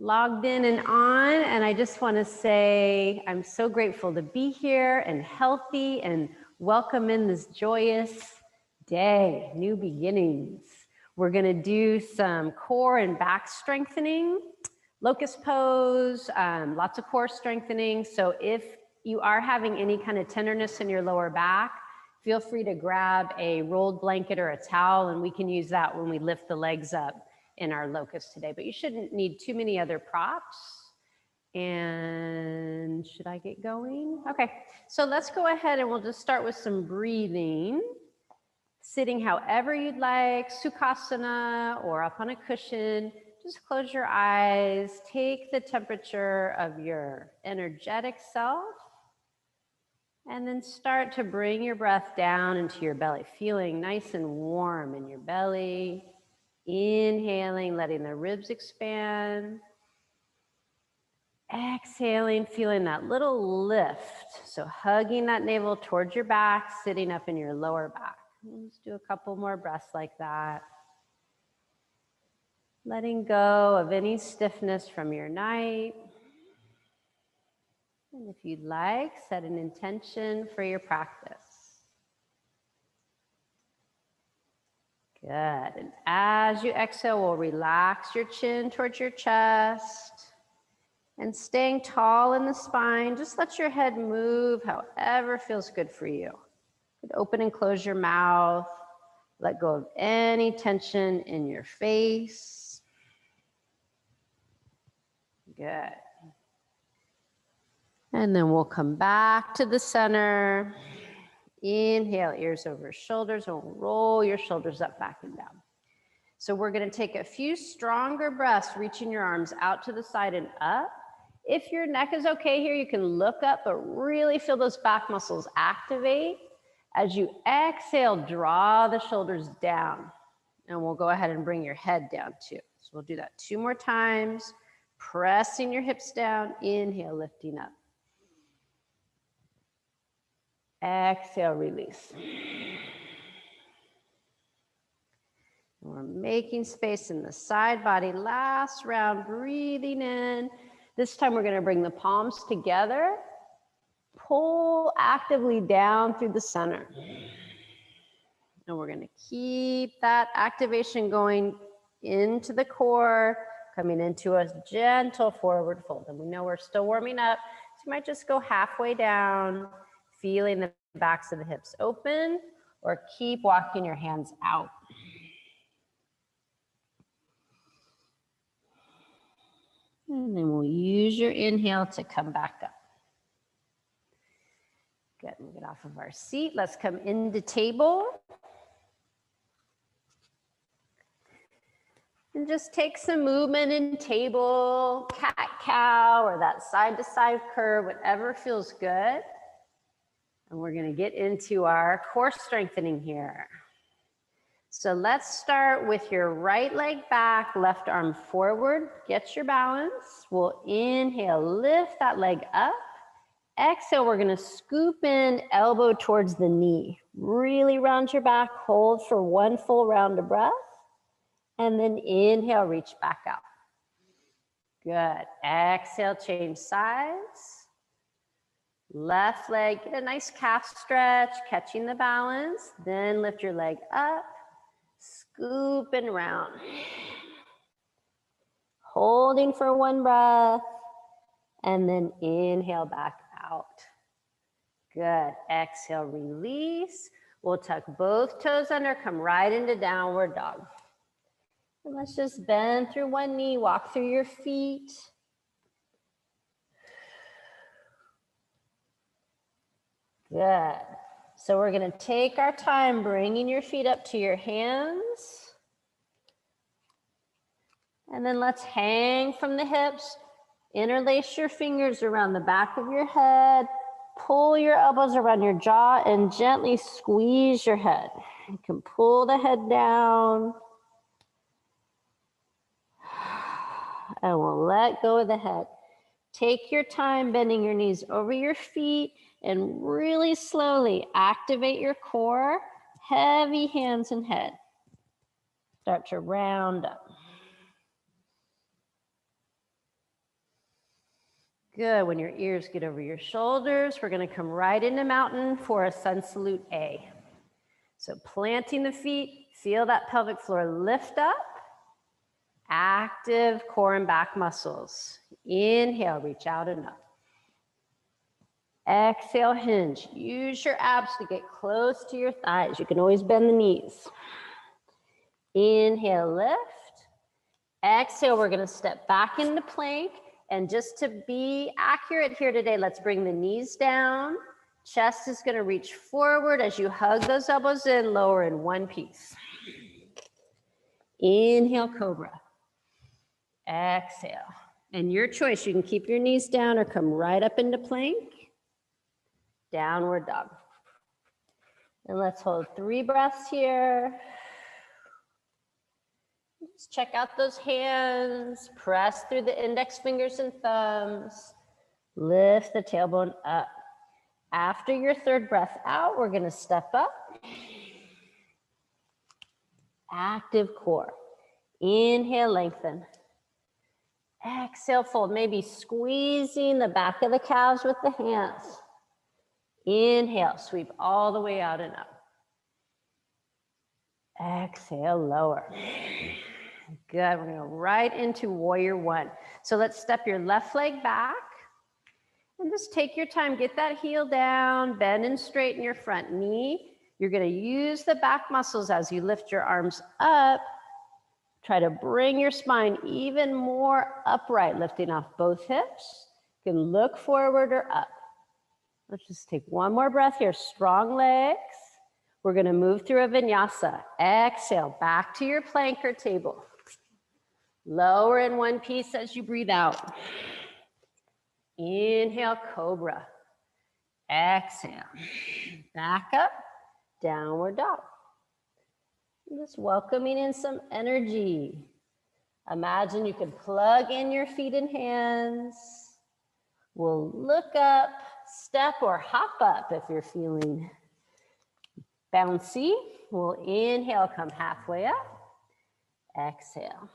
logged in and on, and I just want to say I'm so grateful to be here and healthy and welcome in this joyous day, new beginnings. We're going to do some core and back strengthening, Locust Pose, lots of core strengthening. So if you are having any kind of tenderness in your lower back, feel free to grab a rolled blanket or a towel, and we can use that when we lift the legs up in our locust today, but you shouldn't need too many other props. And should I get going? Okay, so let's go ahead and we'll just start with some breathing. Sitting however you'd like, Sukhasana or up on a cushion. Just close your eyes, take the temperature of your energetic self, and then start to bring your breath down into your belly, feeling nice and warm in your belly. Inhaling, letting the ribs expand. Exhaling, feeling that little lift. So hugging that navel towards your back, sitting up in your lower back. Let's do a couple more breaths like that. Letting go of any stiffness from your night. And if you'd like, set an intention for your practice. Good. And as you exhale, we'll relax your chin towards your chest. And staying tall in the spine, just let your head move however feels good for you. You could open and close your mouth. Let go of any tension in your face. Good. And then we'll come back to the center. Inhale, ears over shoulders, and we'll roll your shoulders up, back, and down. So we're going to take a few stronger breaths, reaching your arms out to the side and up. If your neck is okay here, you can look up, but really feel those back muscles activate. As you exhale, draw the shoulders down, and we'll go ahead and bring your head down too. So we'll do that 2 more times, pressing your hips down, inhale, lifting up. Exhale, release. And we're making space in the side body. Last round, breathing in. This time we're going to bring the palms together. Pull actively down through the center. And we're going to keep that activation going into the core, coming into a gentle forward fold. And we know we're still warming up, so you might just go halfway down, feeling the backs of the hips open, or keep walking your hands out. And then we'll use your inhale to come back up. Good, we'll get off of our seat. Let's come into table. And just take some movement in table, cat-cow, or that side-to-side curve, whatever feels good. And we're going to get into our core strengthening here. So let's start with your right leg back, left arm forward. Get your balance. We'll inhale, lift that leg up. Exhale, we're going to scoop in, elbow towards the knee. Really round your back, hold for 1 full round of breath. And then inhale, reach back out. Good. Exhale, change sides. Left leg, get a nice calf stretch, catching the balance. Then lift your leg up, scoop and round. Holding for 1 breath, and then inhale back out. Good. Exhale, release. We'll tuck both toes under, come right into downward dog. And let's just bend through 1 knee, walk through your feet. Good. So we're going to take our time bringing your feet up to your hands. And then let's hang from the hips. Interlace your fingers around the back of your head. Pull your elbows around your jaw and gently squeeze your head. You can pull the head down. And we'll let go of the head. Take your time bending your knees over your feet and really slowly activate your core, heavy hands and head. Start to round up. Good. When your ears get over your shoulders, we're going to come right into mountain for a sun salute A. So planting the feet, feel that pelvic floor lift up. Active core and back muscles. Inhale, reach out and up. Exhale, hinge. Use your abs to get close to your thighs. You can always bend the knees. Inhale, lift. Exhale, we're going to step back into plank. And just to be accurate here today, let's bring the knees down. Chest is going to reach forward as you hug those elbows in, lower in one piece. Inhale, cobra. Exhale. And your choice, you can keep your knees down or come right up into plank. Downward dog. And let's hold 3 breaths here. Just check out those hands. Press through the index fingers and thumbs. Lift the tailbone up. After your 3rd breath out, we're going to step up. Active core. Inhale, lengthen. Exhale, fold. Maybe squeezing the back of the calves with the hands. Inhale, sweep all the way out and up. Exhale, lower. Good. We're going to right into warrior 1. So let's step your left leg back and just take your time. Get that heel down, bend and straighten your front knee. You're going to use the back muscles as you lift your arms up. Try to bring your spine even more upright, lifting off both hips. You can look forward or up. Let's just take one more breath here. Strong legs. We're going to move through a vinyasa. Exhale, back to your plank or table. Lower in one piece as you breathe out. Inhale, cobra. Exhale. Back up, downward dog. Just welcoming in some energy. Imagine you can plug in your feet and hands. We'll look up, step or hop up if you're feeling bouncy. We'll inhale, come halfway up. Exhale.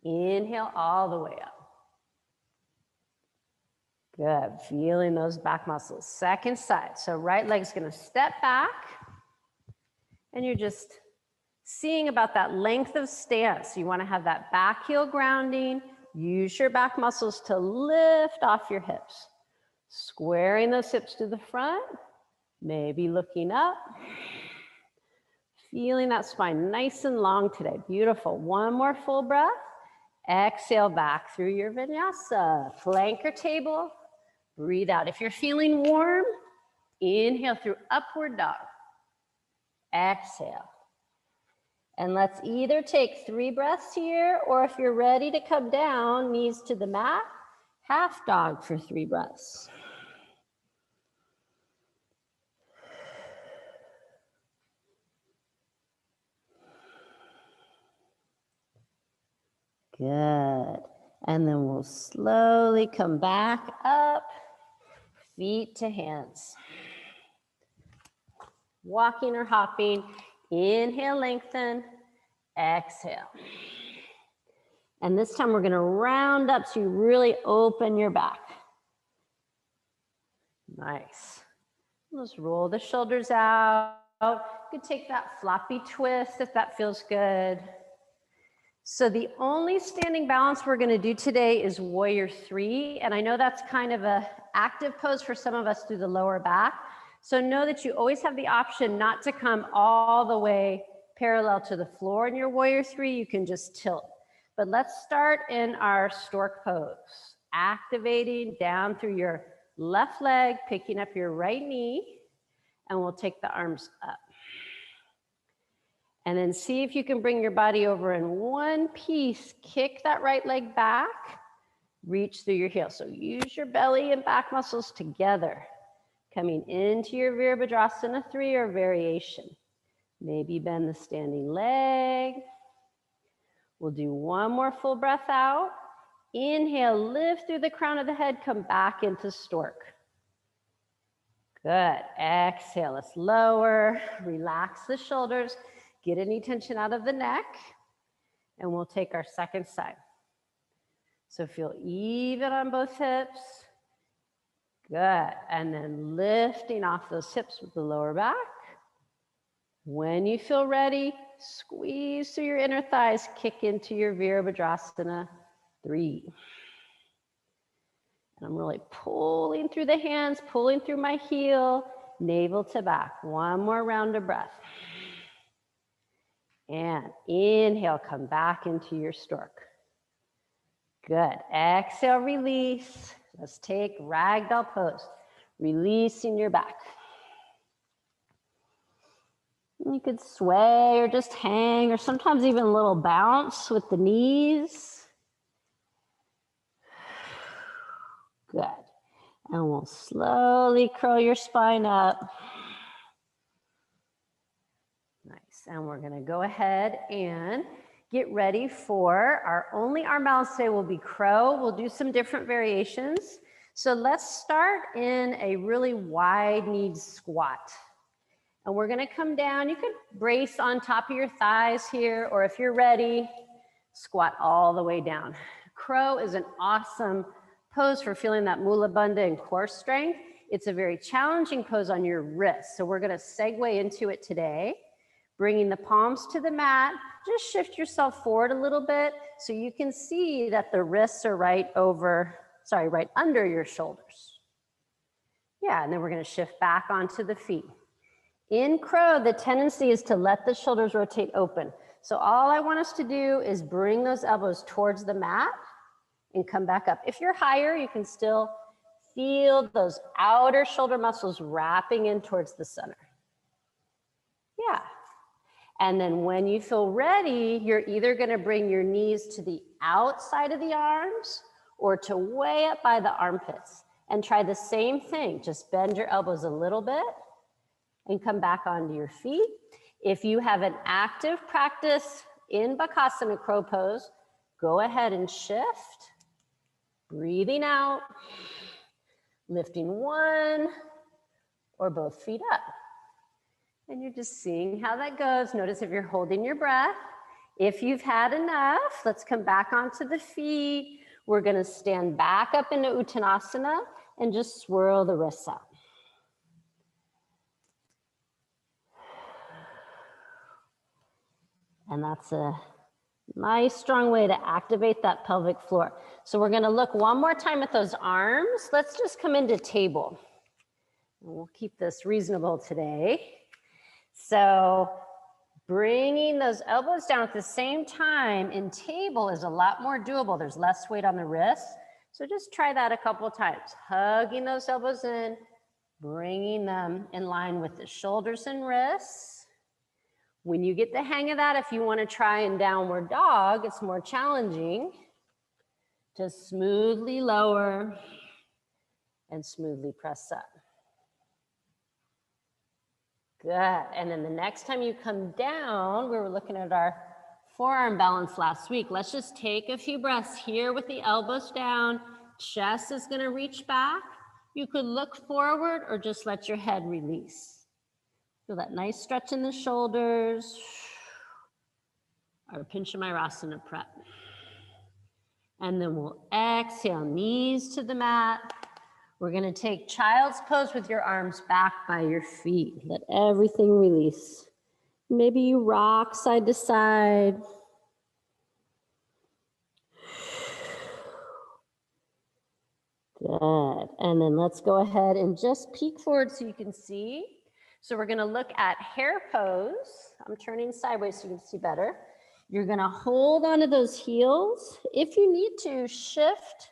Inhale all the way up. Good, feeling those back muscles. Second side, so right leg's gonna step back and you're just seeing about that length of stance. You wanna have that back heel grounding. Use your back muscles to lift off your hips. Squaring those hips to the front, maybe looking up. Feeling that spine nice and long today. Beautiful. One more full breath. Exhale back through your vinyasa. Plank or table. Breathe out. If you're feeling warm, inhale through upward dog. Exhale. And let's either take 3 breaths here, or if you're ready to come down, knees to the mat, half dog for 3 breaths. Good. And then we'll slowly come back up, feet to hands. Walking or hopping. Inhale, lengthen. Exhale. And this time we're going to round up so you really open your back. Nice. Let's roll the shoulders out. You could take that floppy twist if that feels good. So the only standing balance we're going to do today is warrior 3. And I know that's kind of an active pose for some of us through the lower back. So know that you always have the option not to come all the way parallel to the floor in your warrior 3. You can just tilt. But let's start in our stork pose. Activating down through your left leg, picking up your right knee, and we'll take the arms up. And then see if you can bring your body over in one piece. Kick that right leg back, reach through your heel. So use your belly and back muscles together. Coming into your Virabhadrasana 3 or variation. Maybe bend the standing leg. We'll do one more full breath out. Inhale, lift through the crown of the head, come back into stork. Good. Exhale, let's lower, relax the shoulders, get any tension out of the neck, and we'll take our second side. So feel even on both hips. Good. And then lifting off those hips with the lower back. When you feel ready, squeeze through your inner thighs, kick into your Virabhadrasana 3. And I'm really pulling through the hands, pulling through my heel, navel to back. One more round of breath. And inhale, come back into your stork. Good. Exhale, release. Let's take ragdoll pose. Releasing your back. You could sway or just hang, or sometimes even a little bounce with the knees. Good. And we'll slowly curl your spine up. Nice. And we're going to go ahead and get ready for our only arm balance today will be crow. We'll do some different variations. So let's start in a really wide-kneed squat. And we're going to come down. You could brace on top of your thighs here, or if you're ready, squat all the way down. Crow is an awesome pose for feeling that mula bandha and core strength. It's a very challenging pose on your wrists. So we're going to segue into it today. Bringing the palms to the mat, just shift yourself forward a little bit so you can see that the wrists are right under your shoulders. Yeah, and then we're going to shift back onto the feet. In crow, the tendency is to let the shoulders rotate open. So all I want us to do is bring those elbows towards the mat and come back up. If you're higher, you can still feel those outer shoulder muscles wrapping in towards the center. Yeah. And then when you feel ready, you're either going to bring your knees to the outside of the arms or to way up by the armpits. And try the same thing. Just bend your elbows a little bit and come back onto your feet. If you have an active practice in Bakasana crow pose, go ahead and shift. Breathing out, lifting one or both feet up. And you're just seeing how that goes. Notice if you're holding your breath. If you've had enough, let's come back onto the feet. We're going to stand back up into Uttanasana and just swirl the wrists out. And that's a nice, strong way to activate that pelvic floor. So we're going to look one more time at those arms. Let's just come into table. And we'll keep this reasonable today. So bringing those elbows down at the same time in table is a lot more doable. There's less weight on the wrists. So just try that a couple of times. Hugging those elbows in, bringing them in line with the shoulders and wrists. When you get the hang of that, if you want to try in downward dog, it's more challenging. Just smoothly lower and smoothly press up. Good. And then the next time you come down, we were looking at our forearm balance last week. Let's just take a few breaths here with the elbows down. Chest is going to reach back. You could look forward or just let your head release. Feel that nice stretch in the shoulders. Our Panchamayurasana prep. And then we'll exhale, knees to the mat. We're going to take child's pose with your arms back by your feet. Let everything release. Maybe you rock side to side. Good. And then let's go ahead and just peek forward so you can see. So we're going to look at hare pose. I'm turning sideways so you can see better. You're going to hold onto those heels. If you need to, shift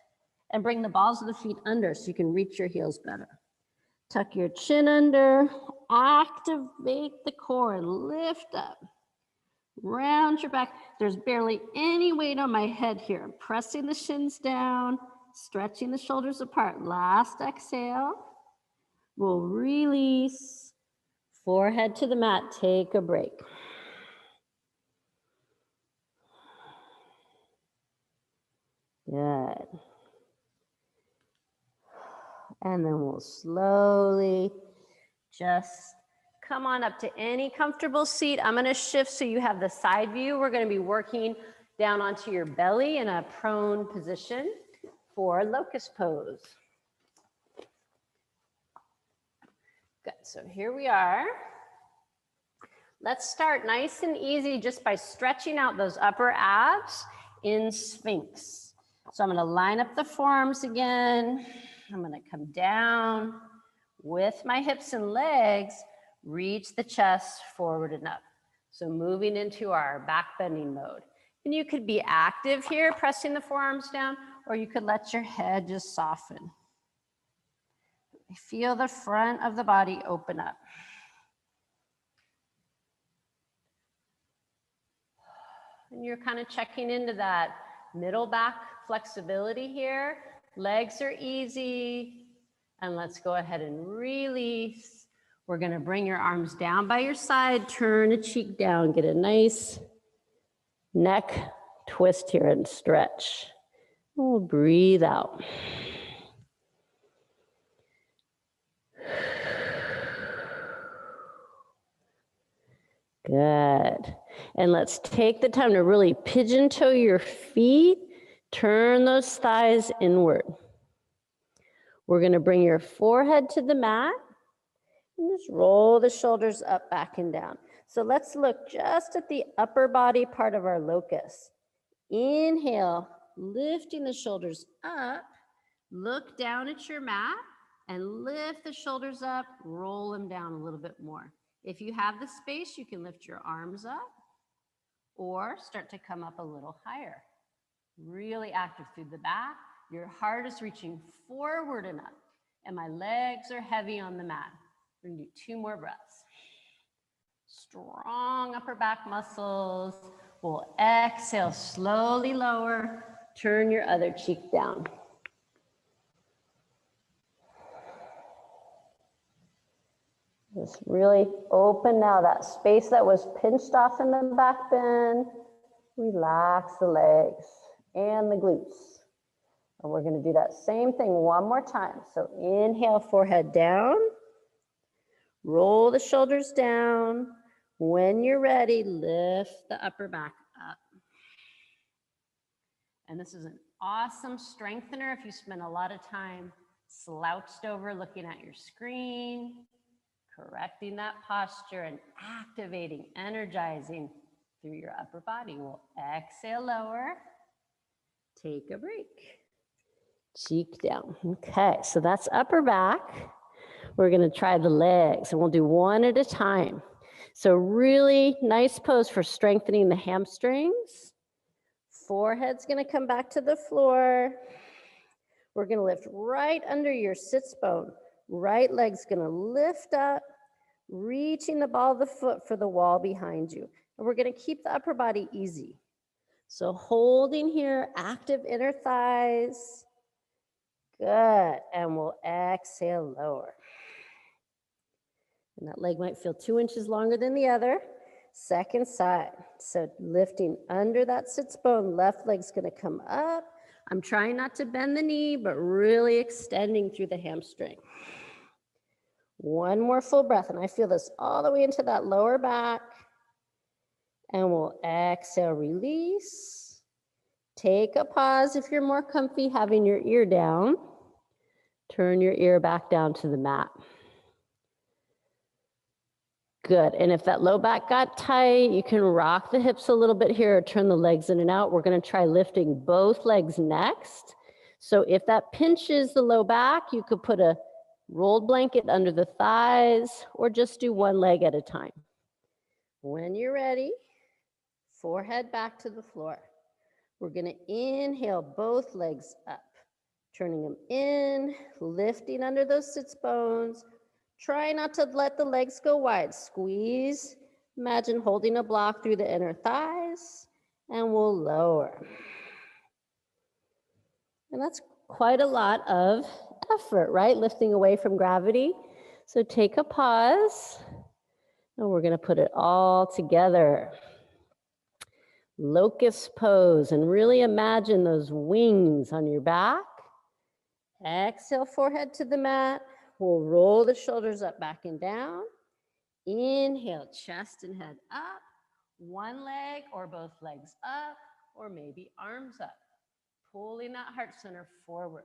and bring the balls of the feet under so you can reach your heels better. Tuck your chin under, activate the core, lift up, round your back. There's barely any weight on my head here. I'm pressing the shins down, stretching the shoulders apart. Last exhale, we'll release, forehead to the mat, take a break. Good. And then we'll slowly just come on up to any comfortable seat. I'm going to shift so you have the side view. We're going to be working down onto your belly in a prone position for Locust Pose. Good, so here we are. Let's start nice and easy just by stretching out those upper abs in Sphinx. So I'm gonna line up the forearms again. I'm gonna come down with my hips and legs, reach the chest forward and up. So moving into our back bending mode. And you could be active here, pressing the forearms down, or you could let your head just soften. Feel the front of the body open up. And you're kind of checking into that middle back flexibility here. Legs are easy. And let's go ahead and release. We're going to bring your arms down by your side, turn a cheek down, get a nice neck twist here and stretch. We'll breathe out. Good. And let's take the time to really pigeon toe your feet. Turn those thighs inward. We're going to bring your forehead to the mat and just roll the shoulders up, back, and down. So let's look just at the upper body part of our locust. Inhale, lifting the shoulders up. Look down at your mat and lift the shoulders up, roll them down a little bit more. If you have the space, you can lift your arms up or start to come up a little higher. Really active through the back. Your heart is reaching forward and up, and my legs are heavy on the mat. We're gonna do 2 more breaths. Strong upper back muscles. We'll exhale, slowly lower. Turn your other cheek down. Just really open now that space that was pinched off in the back bend. Relax the legs and the glutes. And we're going to do that same thing one more time. So inhale, forehead down. Roll the shoulders down. When you're ready, lift the upper back up. And this is an awesome strengthener if you spend a lot of time slouched over looking at your screen, correcting that posture and activating, energizing through your upper body. We'll exhale, lower, take a break, cheek down. Okay, so that's upper back. We're gonna try the legs and we'll do one at a time. So really nice pose for strengthening the hamstrings. Forehead's gonna come back to the floor. We're gonna lift right under your sits bone. Right leg's gonna lift up, reaching the ball of the foot for the wall behind you. And we're gonna keep the upper body easy. So holding here, active inner thighs. Good, and we'll exhale, lower. And that leg might feel 2 inches longer than the other. Second side. So lifting under that sits bone, left leg's gonna come up. I'm trying not to bend the knee, but really extending through the hamstring. One more full breath, and I feel this all the way into that lower back. And we'll exhale, release. Take a pause if you're more comfy having your ear down. Turn your ear back down to the mat. Good, and if that low back got tight, you can rock the hips a little bit here or turn the legs in and out. We're gonna try lifting both legs next. So if that pinches the low back, you could put a rolled blanket under the thighs or just do one leg at a time. When you're ready, forehead back to the floor. We're gonna inhale both legs up, turning them in, lifting under those sits bones. Try not to let the legs go wide. Squeeze. Imagine holding a block through the inner thighs, and we'll lower. And that's quite a lot of effort, right? Lifting away from gravity. So take a pause, and we're going to put it all together. Locust pose, and really imagine those wings on your back. Exhale, forehead to the mat. We'll roll the shoulders up, back and down. Inhale, chest and head up. One leg or both legs up. or maybe arms up, pulling that heart center forward.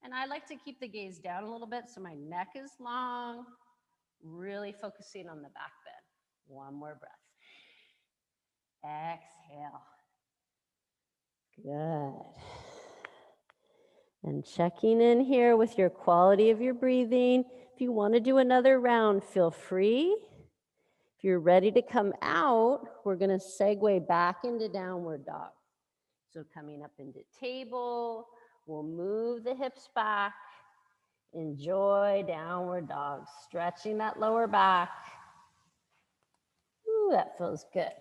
And I like to keep the gaze down a little bit so my neck is long, really focusing on the back bend. One more breath. Exhale. Good. And checking in here with your quality of your breathing. If you want to do another round, feel free. If you're ready to come out, we're going to segue back into downward dog. So coming up into table, we'll move the hips back. Enjoy downward dog, stretching that lower back. Ooh, that feels good.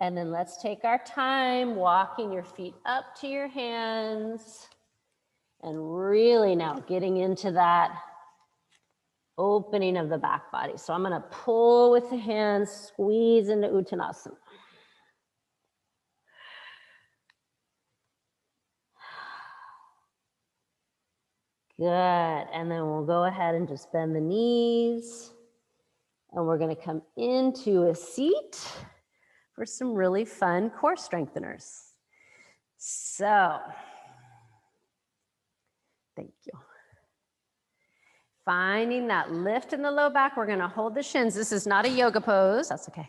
And then let's take our time walking your feet up to your hands and really now getting into that opening of the back body. So I'm going to pull with the hands, squeeze into Uttanasana. Good. And then we'll go ahead and just bend the knees. And we're going to come into a seat for some really fun core strengtheners. So, thank you. Finding that lift in the low back, we're gonna hold the shins. This is not a yoga pose, that's okay.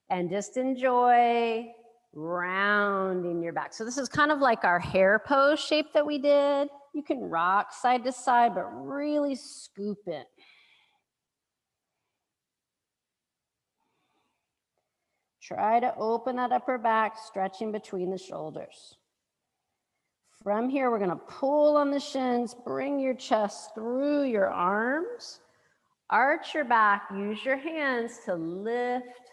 And just enjoy rounding your back. So this is kind of like our hair pose shape that we did. You can rock side to side, but really scoop it. Try to open that upper back, stretching between the shoulders. From here, we're going to pull on the shins, bring your chest through your arms, arch your back, use your hands to lift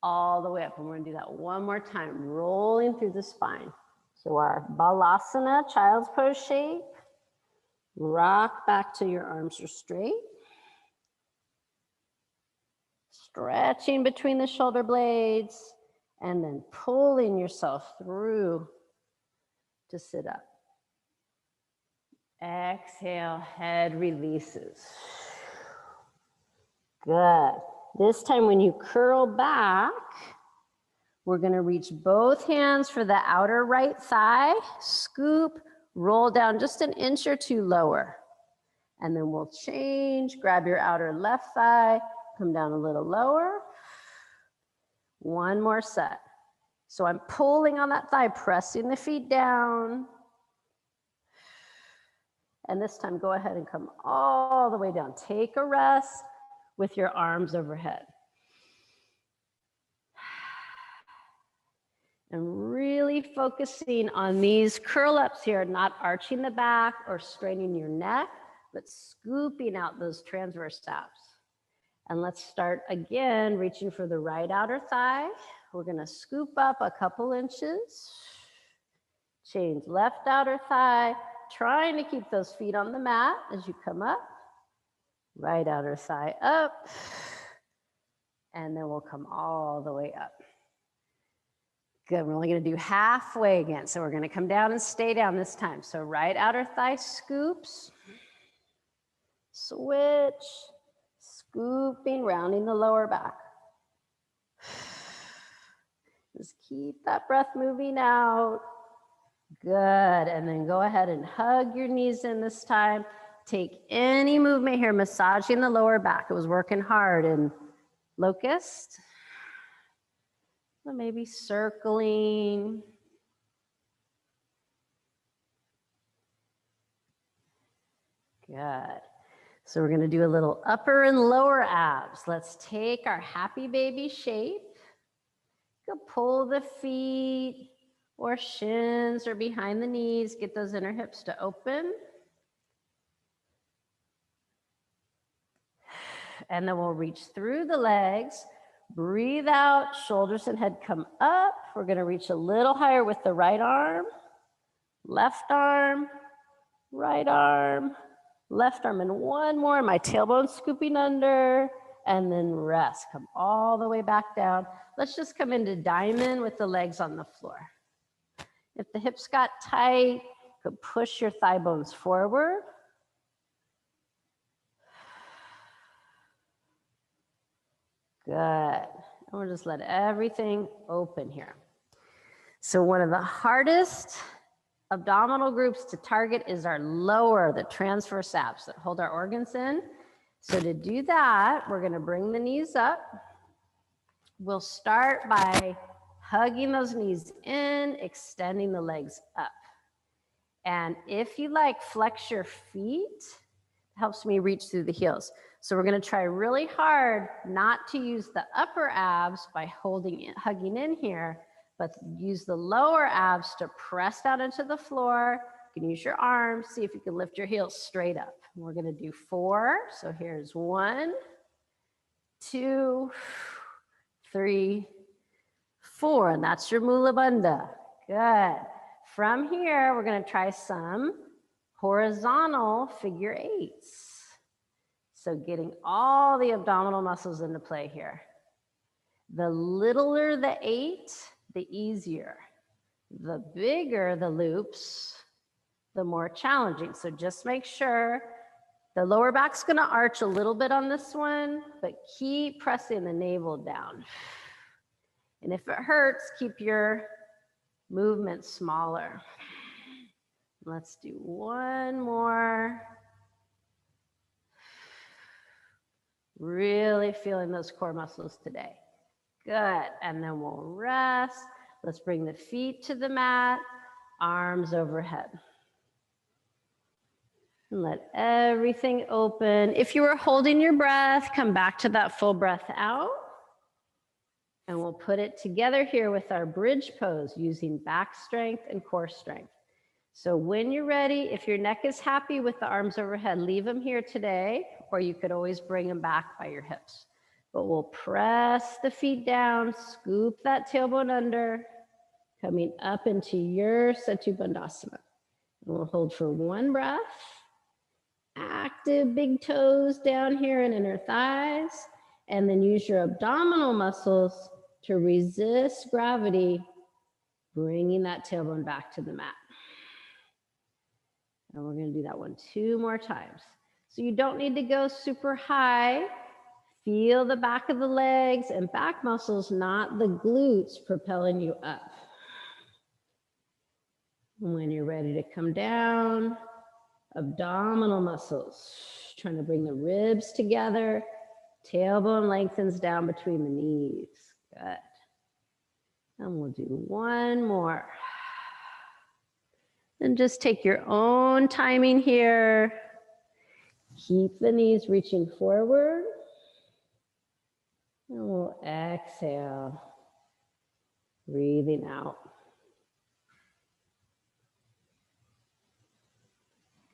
all the way up. And we're going to do that one more time, rolling through the spine. So our Balasana, child's pose shape, rock back till your arms are straight. Stretching between the shoulder blades and then pulling yourself through to sit up. Exhale, head releases. Good. This time when you curl back, we're going to reach both hands for the outer right thigh, scoop, roll down just an inch or two lower. And then we'll change, grab your outer left thigh, come down a little lower. One more set. So I'm pulling on that thigh, pressing the feet down. And this time, go ahead and come all the way down. Take a rest with your arms overhead. And really focusing on these curl ups here, not arching the back or straining your neck, but scooping out those transverse abs. And let's start again, reaching for the right outer thigh. We're gonna scoop up a couple inches. Change left outer thigh, trying to keep those feet on the mat as you come up. Right outer thigh up. And then we'll come all the way up. Good, we're only gonna do halfway again. So we're gonna come down and stay down this time. So right outer thigh scoops. Switch. Scooping, rounding the lower back. Just keep that breath moving out. Good, and then go ahead and hug your knees in this time. Take any movement here, massaging the lower back. It was working hard in Locust. So maybe circling. Good. So we're going to do a little upper and lower abs. Let's take our happy baby shape. Go pull the feet or shins or behind the knees. Get those inner hips to open. And then we'll reach through the legs. Breathe out, shoulders and head come up. We're going to reach a little higher with the right arm, left arm, right arm. Left arm and one more, my tailbone scooping under, and then rest. Come all the way back down. Let's just come into diamond with the legs on the floor. If the hips got tight, you could push your thigh bones forward. Good. And we'll just let everything open here. So one of the hardest abdominal groups to target is our lower, the transverse abs that hold our organs in. So to do that, we're going to bring the knees up. We'll start by hugging those knees in, extending the legs up. And if you like, flex your feet. It helps me reach through the heels. So we're going to try really hard not to use the upper abs by hugging in here, but use the lower abs to press down into the floor. You can use your arms. See if you can lift your heels straight up. We're going to do 4. So here's 1, 2, 3, 4. And that's your Mula Bandha. Good. From here, we're going to try some horizontal figure 8s. So getting all the abdominal muscles into play here. The littler the 8, the easier. The bigger the loops, the more challenging. So just make sure the lower back's going to arch a little bit on this one, but keep pressing the navel down. And if it hurts, keep your movement smaller. Let's do one more. Really feeling those core muscles today. Good. And then we'll rest. Let's bring the feet to the mat, arms overhead. And let everything open. If you were holding your breath, come back to that full breath out. And we'll put it together here with our bridge pose using back strength and core strength. So when you're ready, if your neck is happy with the arms overhead, leave them here today, or you could always bring them back by your hips. But we'll press the feet down, scoop that tailbone under, coming up into your Setu Bandhasana. And we'll hold for 1 breath. Active big toes down here and inner thighs. And then use your abdominal muscles to resist gravity, bringing that tailbone back to the mat. And we're going to do that one 2 more times. So you don't need to go super high. Feel the back of the legs and back muscles, not the glutes propelling you up. And when you're ready to come down, abdominal muscles, trying to bring the ribs together. Tailbone lengthens down between the knees. Good. And we'll do 1 more. And just take your own timing here. Keep the knees reaching forward. And we'll exhale, breathing out.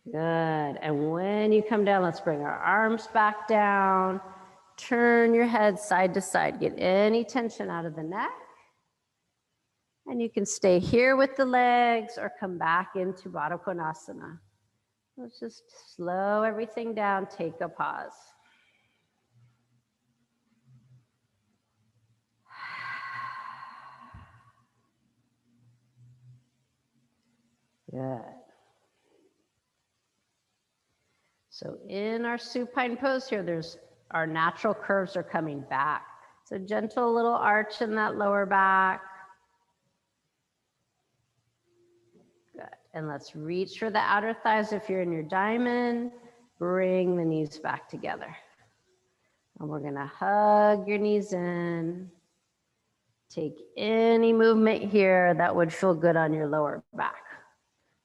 Good. And when you come down, let's bring our arms back down. Turn your head side to side. Get any tension out of the neck. And you can stay here with the legs or come back into Baddha Konasana. Let's just slow everything down. Take a pause. Good. So in our supine pose here, there's our natural curves are coming back. So gentle little arch in that lower back. Good. And let's reach for the outer thighs if you're in your diamond. Bring the knees back together. And we're going to hug your knees in. Take any movement here that would feel good on your lower back.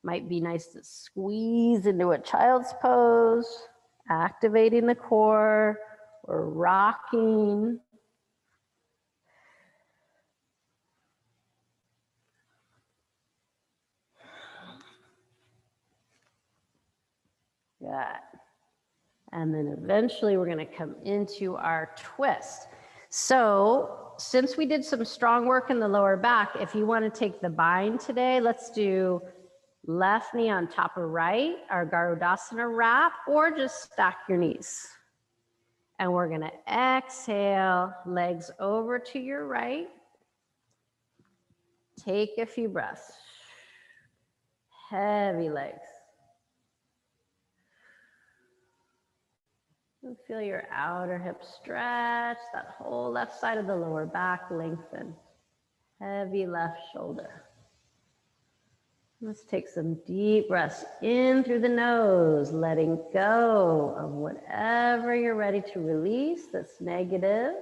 Might be nice to squeeze into a child's pose, activating the core, or rocking. Good. And then eventually we're going to come into our twist. So since we did some strong work in the lower back, if you want to take the bind today, let's do left knee on top of right, our Garudasana wrap, or just stack your knees. And we're going to exhale, legs over to your right. Take a few breaths. Heavy legs. And feel your outer hip stretch, that whole left side of the lower back lengthen. Heavy left shoulder. Let's take some deep breaths in through the nose, letting go of whatever you're ready to release that's negative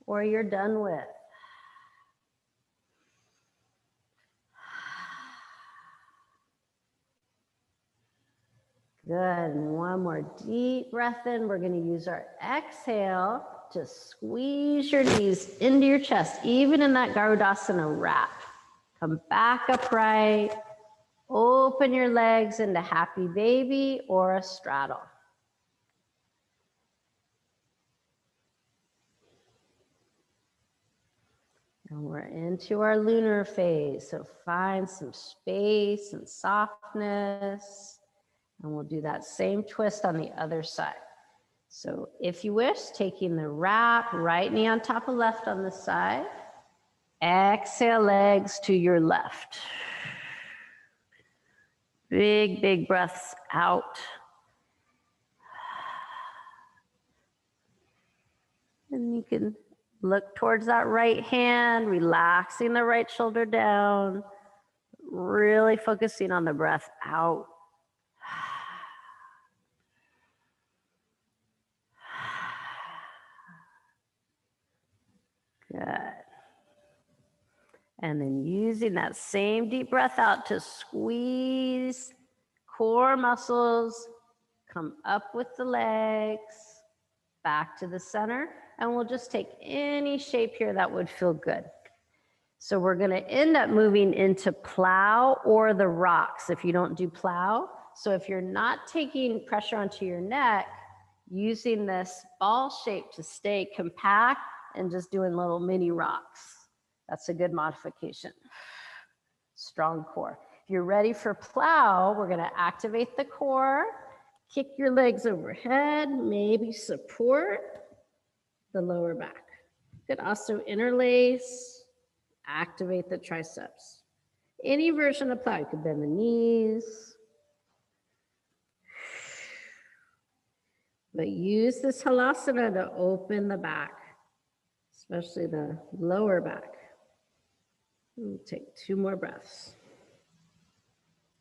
or you're done with. Good, and one more deep breath in. We're going to use our exhale to squeeze your knees into your chest, even in that Garudasana wrap. Come back upright, open your legs into happy baby or a straddle. And we're into our lunar phase, so find some space and softness. And we'll do that same twist on the other side. So if you wish, taking the wrap, right knee on top of left on this side. Exhale, legs to your left. Big, big breaths out. And you can look towards that right hand, relaxing the right shoulder down, really focusing on the breath out. Good. And then using that same deep breath out to squeeze core muscles, come up with the legs, back to the center, and we'll just take any shape here that would feel good. So we're gonna end up moving into plow or the rocks if you don't do plow. So if you're not taking pressure onto your neck, using this ball shape to stay compact and just doing little mini rocks. That's a good modification. Strong core. If you're ready for plow, we're gonna activate the core, kick your legs overhead, maybe support the lower back. You could also interlace, activate the triceps. Any version of plow, you could bend the knees. But use this halasana to open the back, especially the lower back. We'll take 2 more breaths.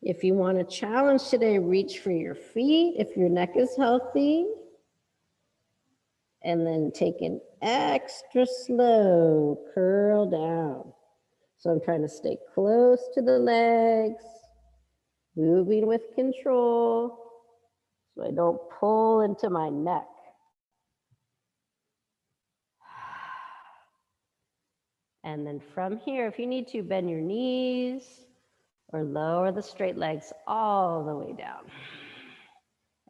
If you want a challenge today, reach for your feet if your neck is healthy. And then take an extra slow curl down. So I'm trying to stay close to the legs, moving with control, so I don't pull into my neck. And then from here, if you need to, bend your knees or lower the straight legs all the way down.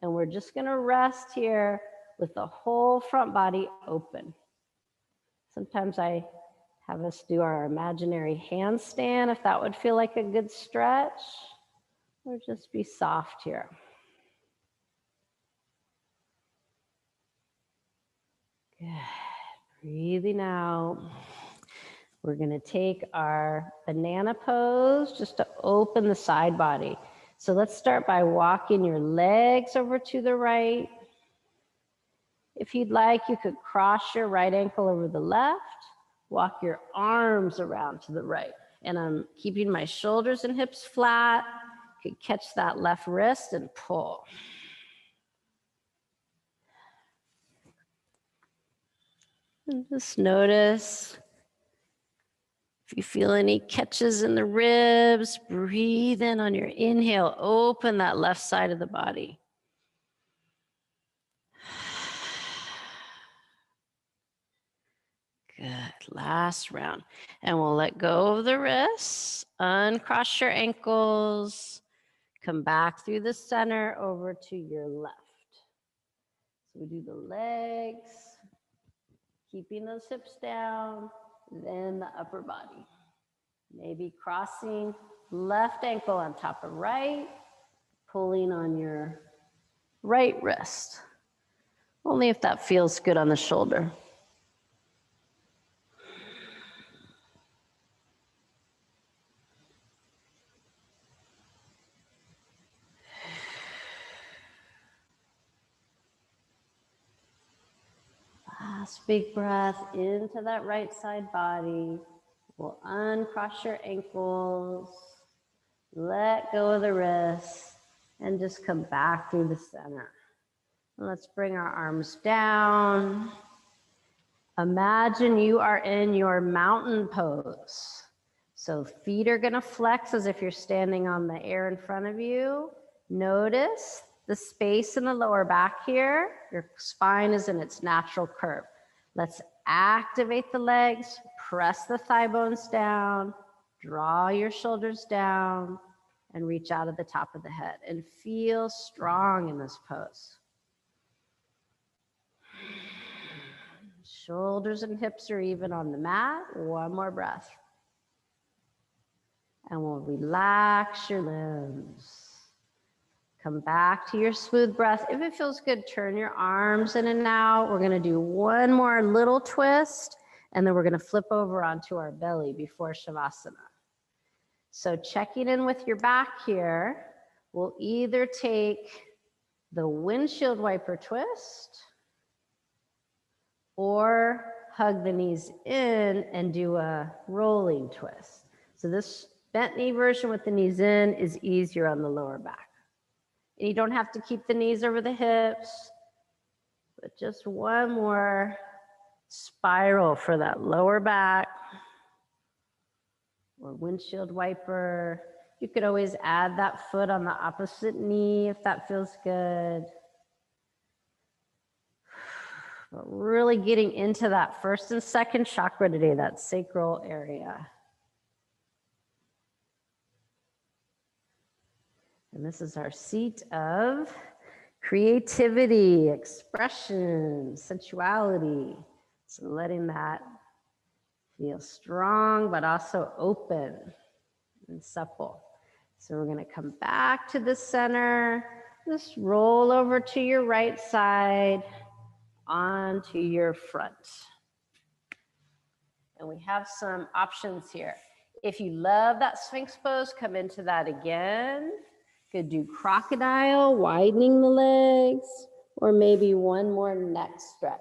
And we're just gonna rest here with the whole front body open. Sometimes I have us do our imaginary handstand, if that would feel like a good stretch, or just be soft here. Good, breathing out. We're gonna take our banana pose just to open the side body. So let's start by walking your legs over to the right. If you'd like, you could cross your right ankle over the left, walk your arms around to the right. And I'm keeping my shoulders and hips flat. You could catch that left wrist and pull. And just notice if you feel any catches in the ribs, breathe in on your inhale, open that left side of the body. Good, last round. And we'll let go of the wrists, uncross your ankles, come back through the center over to your left. So we do the legs, keeping those hips down, then the upper body. Maybe crossing left ankle on top of right, pulling on your right wrist. Only if that feels good on the shoulder. Last big breath into that right side body. We'll uncross your ankles, let go of the wrists, and just come back through the center. Let's bring our arms down. Imagine you are in your mountain pose. So feet are gonna flex as if you're standing on the air in front of you. Notice the space in the lower back here. Your spine is in its natural curve. Let's activate the legs, press the thigh bones down, draw your shoulders down, and reach out at the top of the head. And feel strong in this pose. Shoulders and hips are even on the mat. One more breath. And we'll relax your limbs. Come back to your smooth breath. If it feels good, turn your arms in and out. We're gonna do one more little twist, and then we're gonna flip over onto our belly before Savasana. So checking in with your back here, we'll either take the windshield wiper twist or hug the knees in and do a rolling twist. So this bent knee version with the knees in is easier on the lower back. And you don't have to keep the knees over the hips, but just one more spiral for that lower back or windshield wiper. You could always add that foot on the opposite knee if that feels good. But really getting into that first and second chakra today, that sacral area. And this is our seat of creativity, expression, sensuality. So letting that feel strong, but also open and supple. So we're gonna come back to the center, just roll over to your right side, onto your front. And we have some options here. If you love that Sphinx pose, come into that again. Could do crocodile, widening the legs, or maybe one more neck stretch.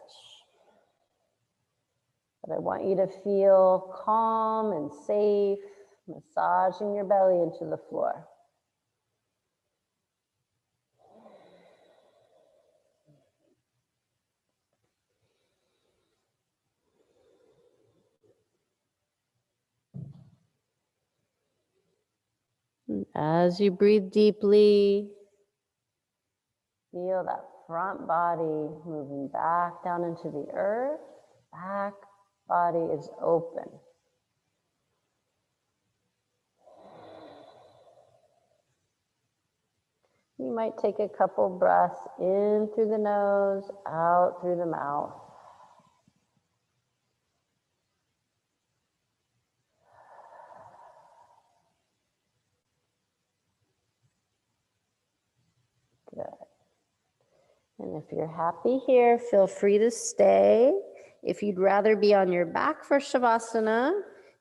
But I want you to feel calm and safe, massaging your belly into the floor. And as you breathe deeply, feel that front body moving back down into the earth. Back body is open. You might take a couple breaths in through the nose, out through the mouth. Good. And if you're happy here, feel free to stay. If you'd rather be on your back for Savasana,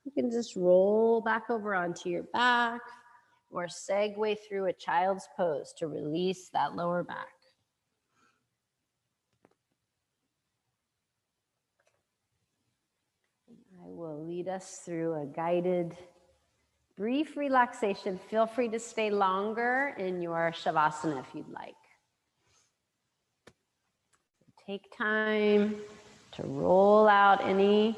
you can just roll back over onto your back or segue through a child's pose to release that lower back. I will lead us through a guided, brief relaxation. Feel free to stay longer in your Savasana if you'd like. Take time to roll out any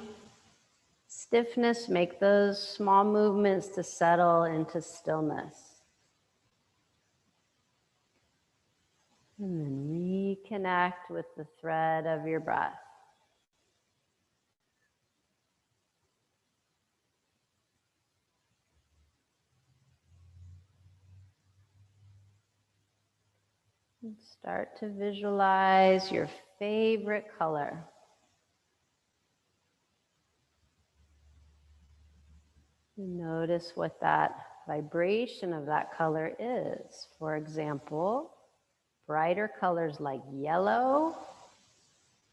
stiffness. Make those small movements to settle into stillness. And then reconnect with the thread of your breath. And start to visualize your favorite color. Notice what that vibration of that color is. For example, brighter colors like yellow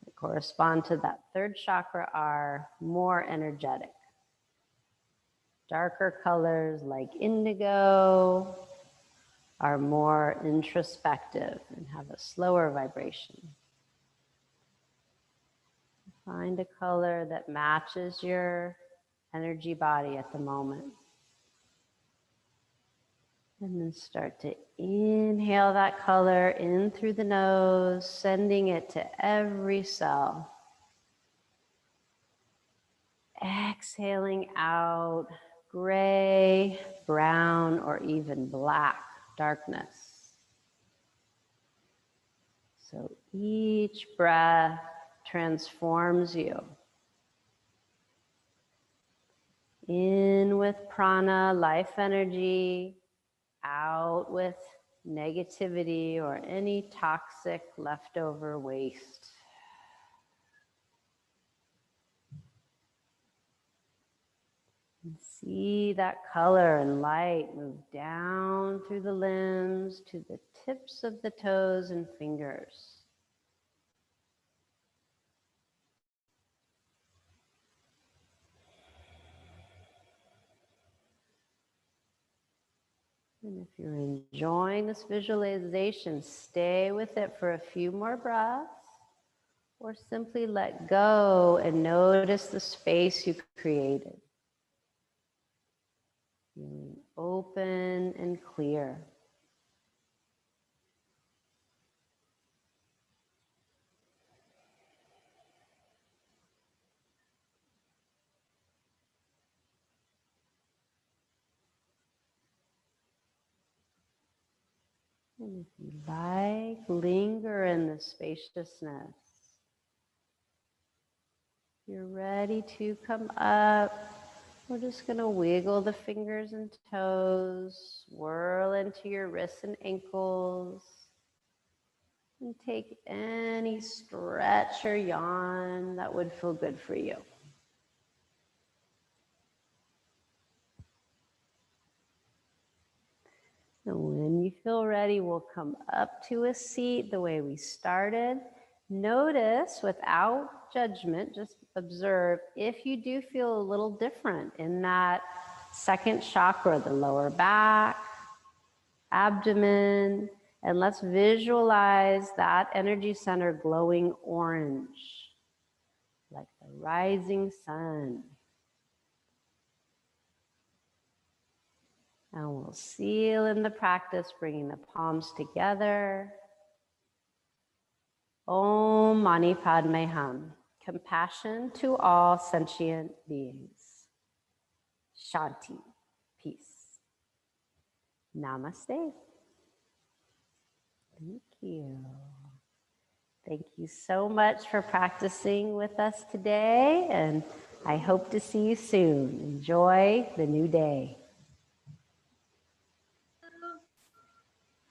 that correspond to that third chakra are more energetic. Darker colors like indigo are more introspective and have a slower vibration. Find a color that matches your energy body at the moment. And then start to inhale that color in through the nose, sending it to every cell. Exhaling out gray, brown, or even black darkness. So each breath transforms you. In with prana, life energy, out with negativity or any toxic leftover waste. And see that color and light move down through the limbs to the tips of the toes and fingers. And if you're enjoying this visualization, stay with it for a few more breaths, or simply let go and notice the space you created. Feeling open and clear. And if you like, linger in the spaciousness. You're ready to come up. We're just going to wiggle the fingers and toes, swirl into your wrists and ankles, and take any stretch or yawn that would feel good for you. And when you feel ready, we'll come up to a seat the way we started. Notice without judgment, just observe if you do feel a little different in that second chakra, the lower back, abdomen, and let's visualize that energy center glowing orange, like the rising sun. And we'll seal in the practice, bringing the palms together. Om Mani Padme Hum. Compassion to all sentient beings. Shanti. Peace. Namaste. Thank you. Thank you so much for practicing with us today, and I hope to see you soon. Enjoy the new day.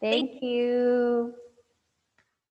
Thank you.